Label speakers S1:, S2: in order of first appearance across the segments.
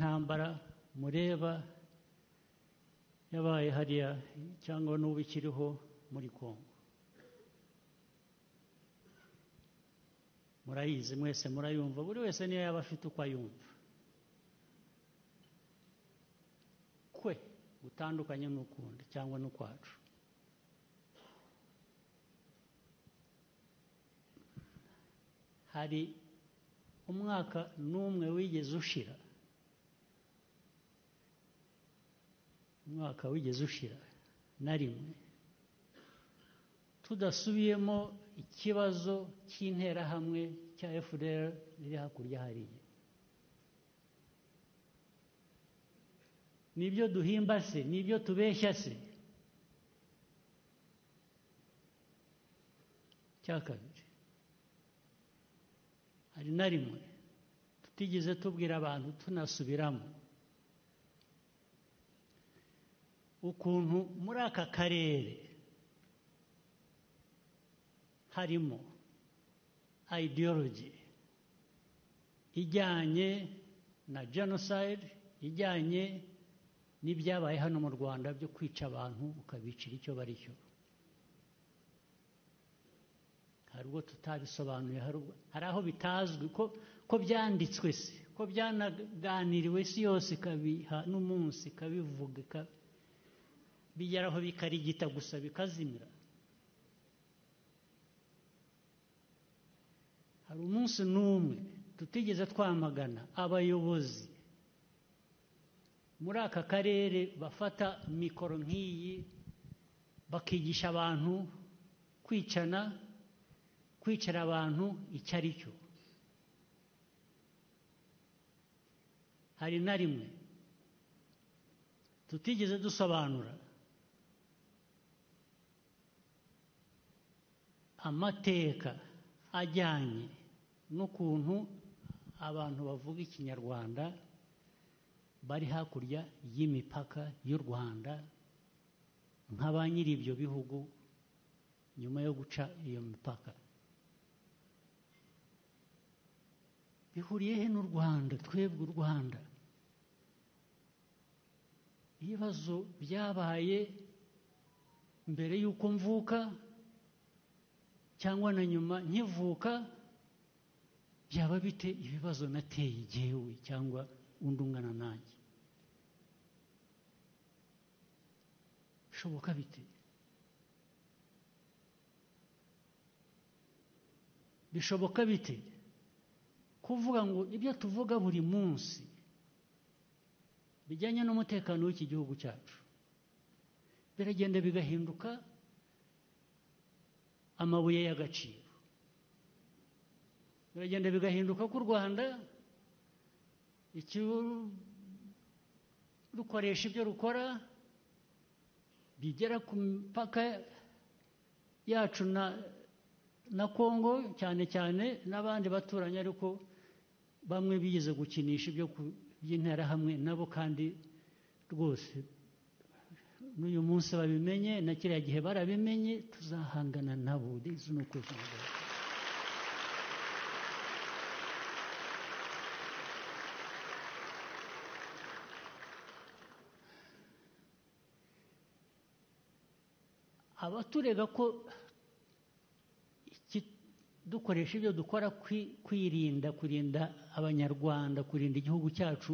S1: ntambara mureba yabaye hariya cyangwa n'ubu ikiriho muri Kongo murayizi mwese murayumva buri wese niyo yaba afite uko ayumva kwe gutandukanye n'ukundi cyangwa n'ukwacu hari umwaka n'umwe wigeze ushira umwaka wigeze ushira na rimwe tudasubiyemo ikibazo cy'interahamwe cya FDR riri hakurya hariya nibyo duhimba se nibyo tubeshya se cyakabiri hari na rimwe tutigeze tubwira abantu tunasubiramo ukuntu muri aka karere harimo ideology ijyanye na genocide ijyanye n'ibyabaye hano mu Rwanda byo kwica abantu ukabicira icyo bari cyo hari ubwo tutabisobanuye hari aho bitazwi ko byanditswe se ko byanaganiriwe si yose ikabiha n'umunsi ikabivuga bigeraho bikarigita gusa bikazimira hari umunsi n'umwe tutigeze twamagana abayobozi muri aka karere bafata mikoro nk'iyi bakigisha abantu kwicara abantu icyo ari cyo hari na rimwe tutigeze dusobanura amateka ajyanye n'ukuntu abantu bavuga ikinyarwanda bari hakurya y'imipaka y'u Rwanda nka ba nyiri ibyo bihugu nyuma yo guca iyo mipaka bihuriye he n'u Rwanda twebwe u Rwanda ibibazo byabaye mbere y'uko mvuka cyangwa na nyuma nkivuka byaba bite ibibazo nateye igihewe cyangwa undi ungana nanjye bishoboka bite bishoboka bite kuvuga ngo ibyo tuvuga buri munsi bijyanye n'umutekano w'iki gihugu cyacu biragenda bigahinduka amabuye y'agaciro biragenda bigahinduka ku Rwanda rukoresha ibyo rukora bigera ku mipaka yacu na Kongo cyane cyane n'abandi baturanye ariko bamwe bigeze gukinisha ibyo by'interahamwe nabo kandi rwose n'uyu munsi babimenye na kiriya gihe barabimenye tuzahangana nabo izi ni uko abaturega ko dukoresha ibyo dukora kurinda abanyarwanda kurinda igihugu cyacu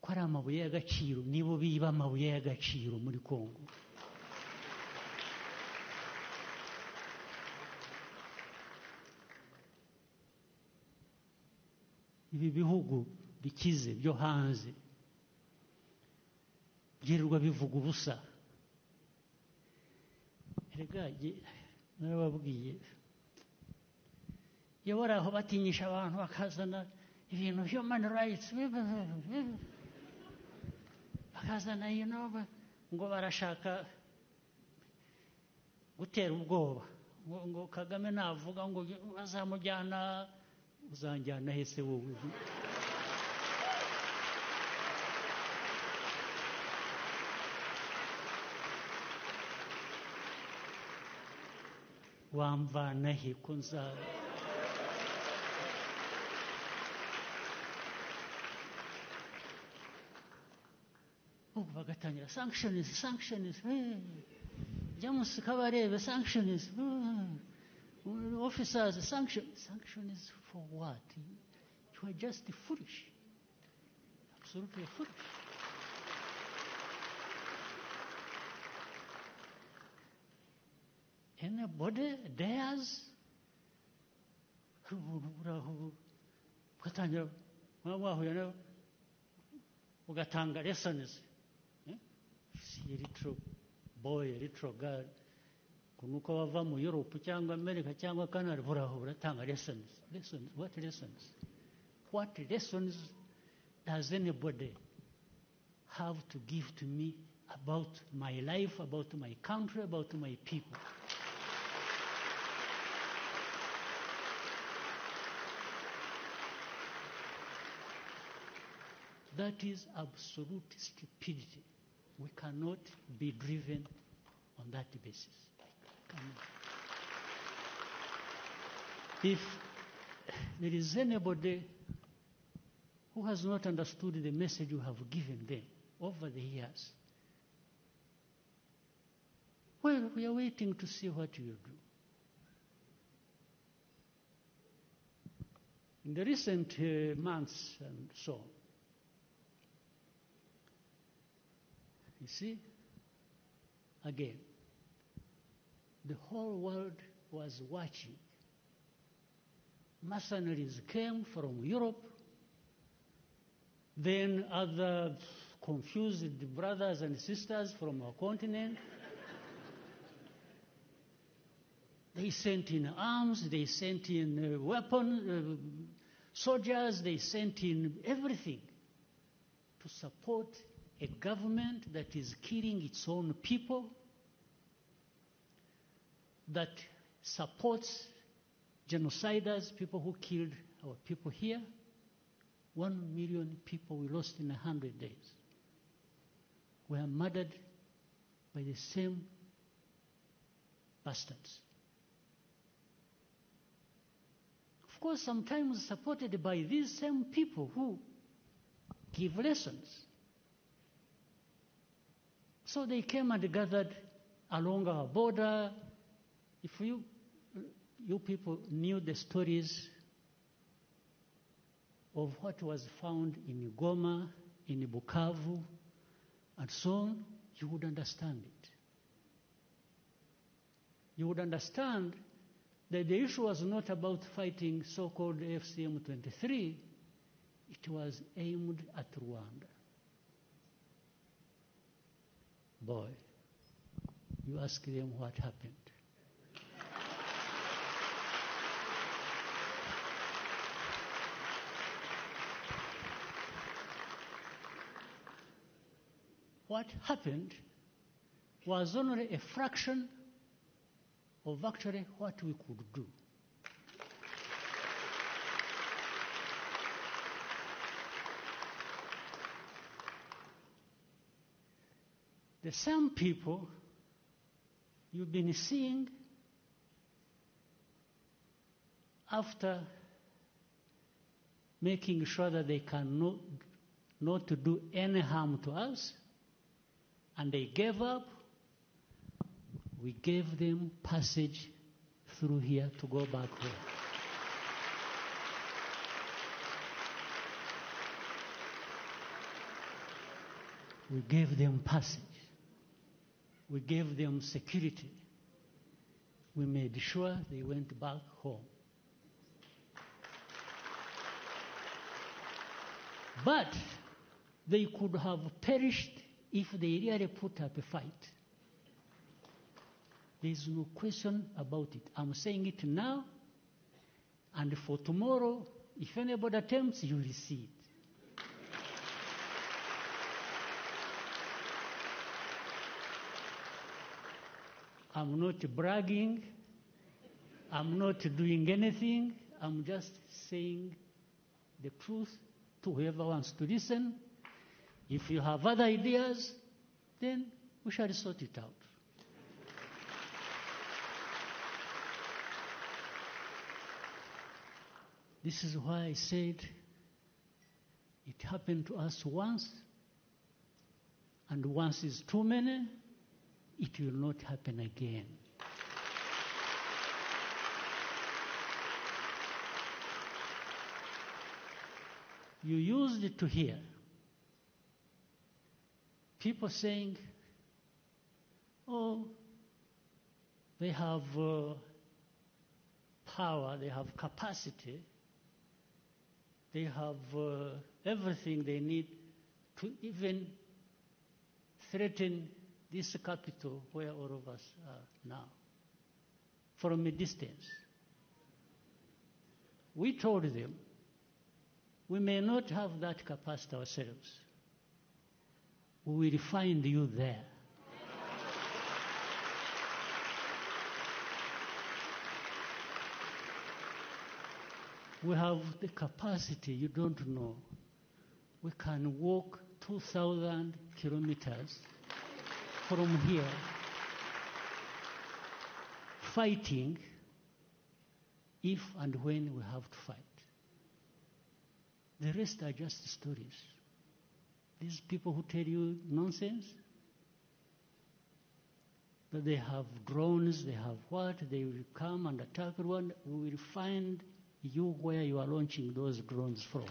S1: ko ari amabuye y'agaciro nibo biba amabuye y'agaciro muri Kongo ibi bihugu bikize byo hanze byirirwa bivuga ubusa narababwiye iyo bari aho batinyisha abantu bakazana ibintu human rights bakazana ngo barashaka gutera ubwoba ngo Kagame navuga ngo bazamujyana uzanjyana hese wowe wamvana he ko bagatangira sanctions, James Kabarebe, sanctions, officers, sanctions for what? You are just foolish, absolutely foolish. Anybody dares ugatanga lessons, si little boy, little girl, kunuka wava mu Europe cyangwa America cyangwa Canada, uratanga lessons. What lessons? What lessons does anybody have to give to me about my life, about my country, about my people? That is absolute stupidity. We cannot be driven on that basis. If there is anybody who has not understood the message you have given them over the years, well, we are waiting to see what you do. In the recent months and so on, you see, again, the whole world was watching. Mercenaries came from Europe, then other confused brothers and sisters from our continent. They sent in arms, they sent in weapons, soldiers, they sent in everything to support a government that is killing its own people, that supports genociders, people who killed our people here. 1 million people we lost in 100 days were murdered by the same bastards. Of course, sometimes supported by these same people who give lessons. So they came and gathered along our border. If you people knew the stories of what was found in Goma, in Bukavu, and so on, you would understand it. You would understand that the issue was not about fighting so-called FCM-23. It was aimed at Rwanda. Boy, you ask them what happened. What happened was only a fraction of actually what we could do. The same people you've been seeing after making sure that they can not to do any harm to us, and they gave up, we gave them passage through here to go back home. We gave them passage. We gave them security. We made sure they went back home. But they could have perished if they really put up a fight. There is no question about it. I'm saying it now, and for tomorrow, if anybody attempts, you will see it. I'm not bragging. I'm not doing anything. I'm just saying the truth to whoever wants to listen. If you have other ideas, then we shall sort it out. This is why I said it happened to us once, And once it's too many, it will not happen again. You used it to hear people saying, oh, they have power, they have capacity, they have everything they need to even threaten this capital where all of us are now, from a distance. We told them, we may not have that capacity ourselves. We will find you there. We have the capacity, you don't know. We can walk 2,000 kilometers from here, fighting if and when we have to fight. The rest are just stories. These people who tell you nonsense, that they have drones, they have what, they will come and attack Rwanda, we will find you where you are launching those drones from.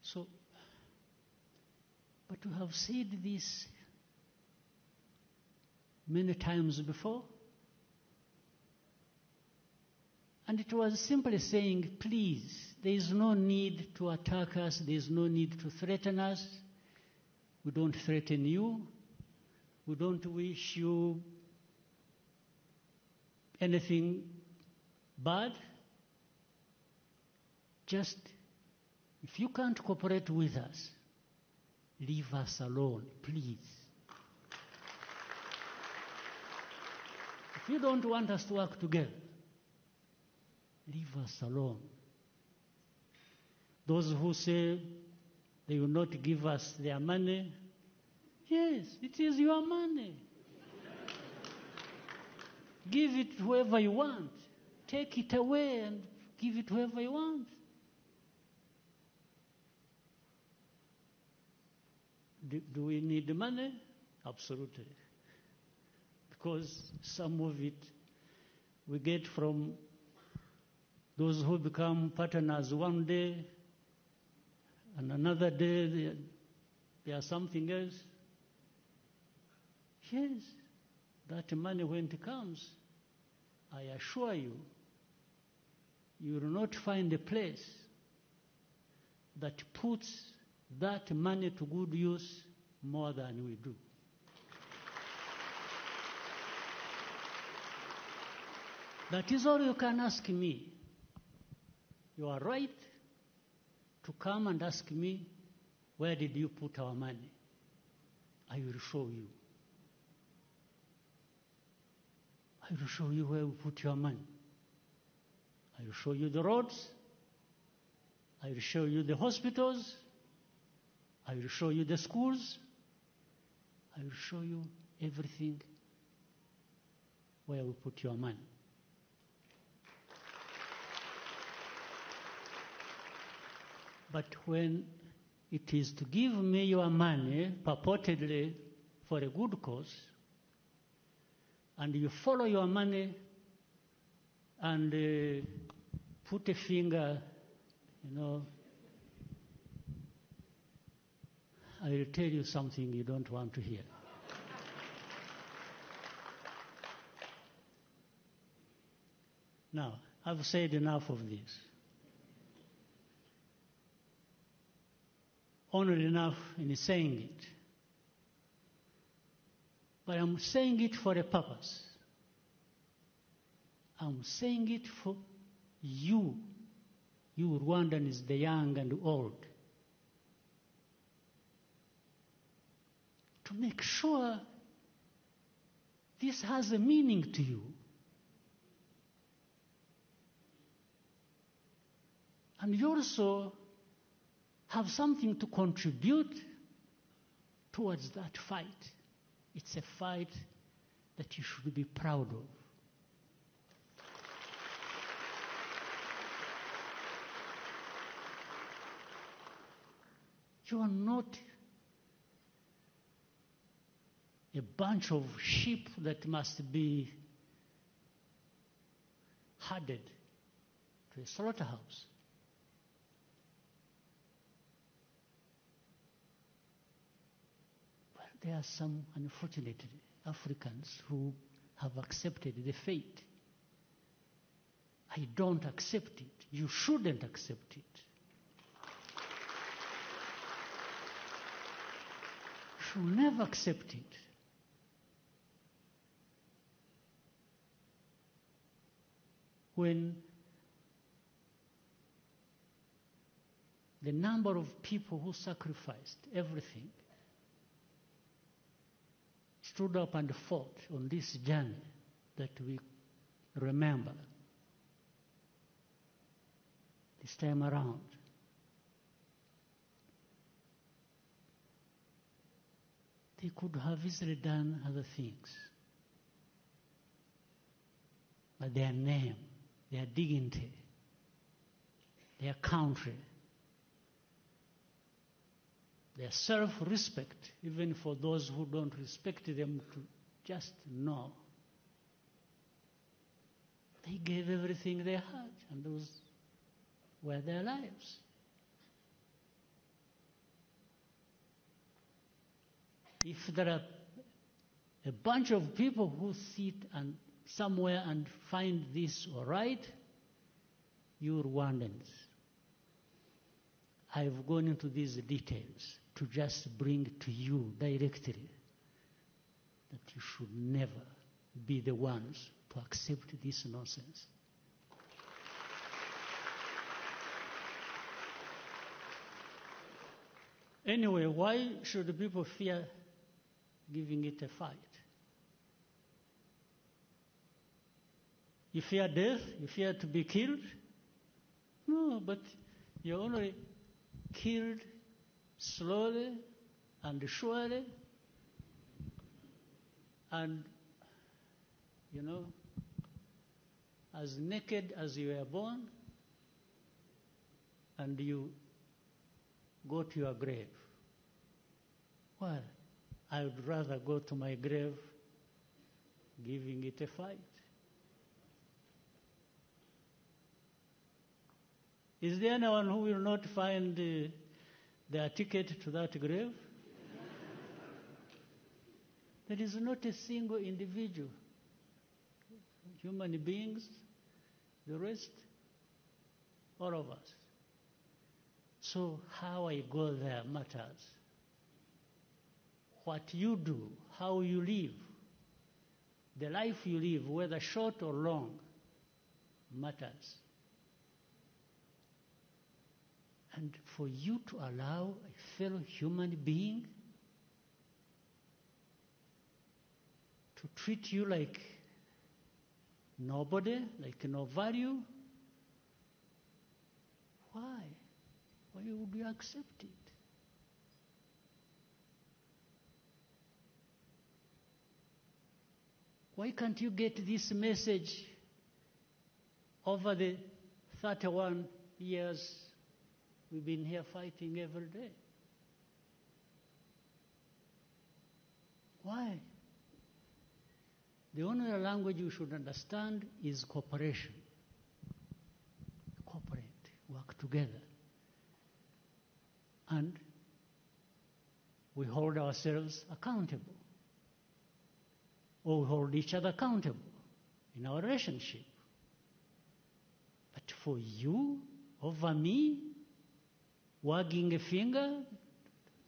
S1: So, but we have said this many times before, and it was simply saying, please, there is no need to attack us, there is no need to threaten us. We don't threaten you. We don't wish you anything bad. Just, if you can't cooperate with us, leave us alone, please. If you don't want us to work together, leave us alone. Those who say they will not give us their money, yes, it is your money. Give it to whoever you want. Take it away and give it to whoever you want. Do we need the money? Absolutely. Because some of it we get from those who become partners one day, and another day they are something else. Yes, that money when it comes, I assure you, you will not find a place that puts that money to good use more than we do. That is all you can ask me. You are right to come and ask me, where did you put our money? I will show you. I will show you where we put your money. I will show you the roads. I will show you the hospitals. I will show you the schools. I will show you everything where we put your money. But when it is to give me your money, purportedly for a good cause, and you follow your money and put a finger, I will tell you something you don't want to hear. Now, I've said enough of this. Only enough in saying it. But I'm saying it for a purpose. I'm saying it for you Rwandans, the young and old, to make sure this has a meaning to you. And you also have something to contribute towards that fight. It's a fight that you should be proud of. You are not a bunch of sheep that must be herded to a slaughterhouse. Well, there are some unfortunate Africans who have accepted the fate. I don't accept it. You shouldn't accept it. You should never accept it. When the number of people who sacrificed everything stood up and fought on this journey that we remember this time around, they could have easily done other things. But their name, their dignity, their country, their self-respect, even for those who don't respect them, to just know. They gave everything they had, and those were their lives. If there are a bunch of people who sit and somewhere and find this all right, you Rwandans, I've gone into these details to just bring to you directly that you should never be the ones to accept this nonsense. Anyway, why should people fear giving it a fight? You fear death? You fear to be killed? No, but you're only killed slowly and surely, and, you know, as naked as you were born, and you go to your grave. Well, I would rather go to my grave giving it a fight. Is there anyone who will not find their ticket to that grave? There is not a single individual. Human beings, the rest, all of us. So how I go there matters. What you do, how you live, the life you live, whether short or long, matters. And for you to allow a fellow human being to treat you like nobody, like no value, why? Why would you accept it? Why can't you get this message over the 31 years we've been here fighting every day? Why? The only language you should understand is cooperation. Cooperate, work together. And we hold ourselves accountable. Or we hold each other accountable in our relationship. But for you, over me, wagging a finger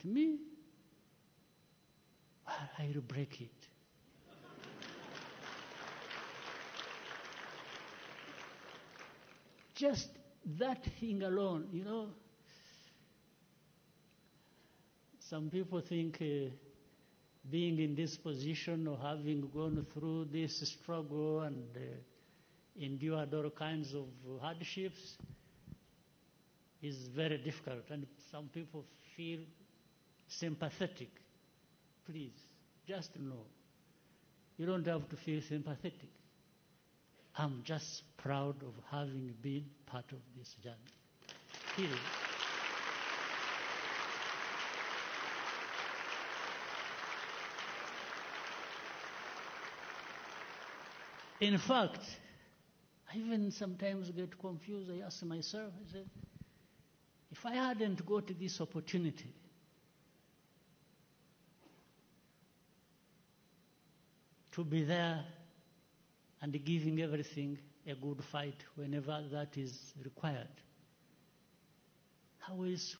S1: to me, well, I will break it. Just that thing alone, you know. Some people think being in this position or having gone through this struggle and endured all kinds of hardships is very difficult. And some people feel sympathetic. Please, just know, you don't have to feel sympathetic. I'm just proud of having been part of this journey. Period. In fact, I even sometimes get confused. I ask myself, I said, if I hadn't got this opportunity to be there and giving everything a good fight whenever that is required, how is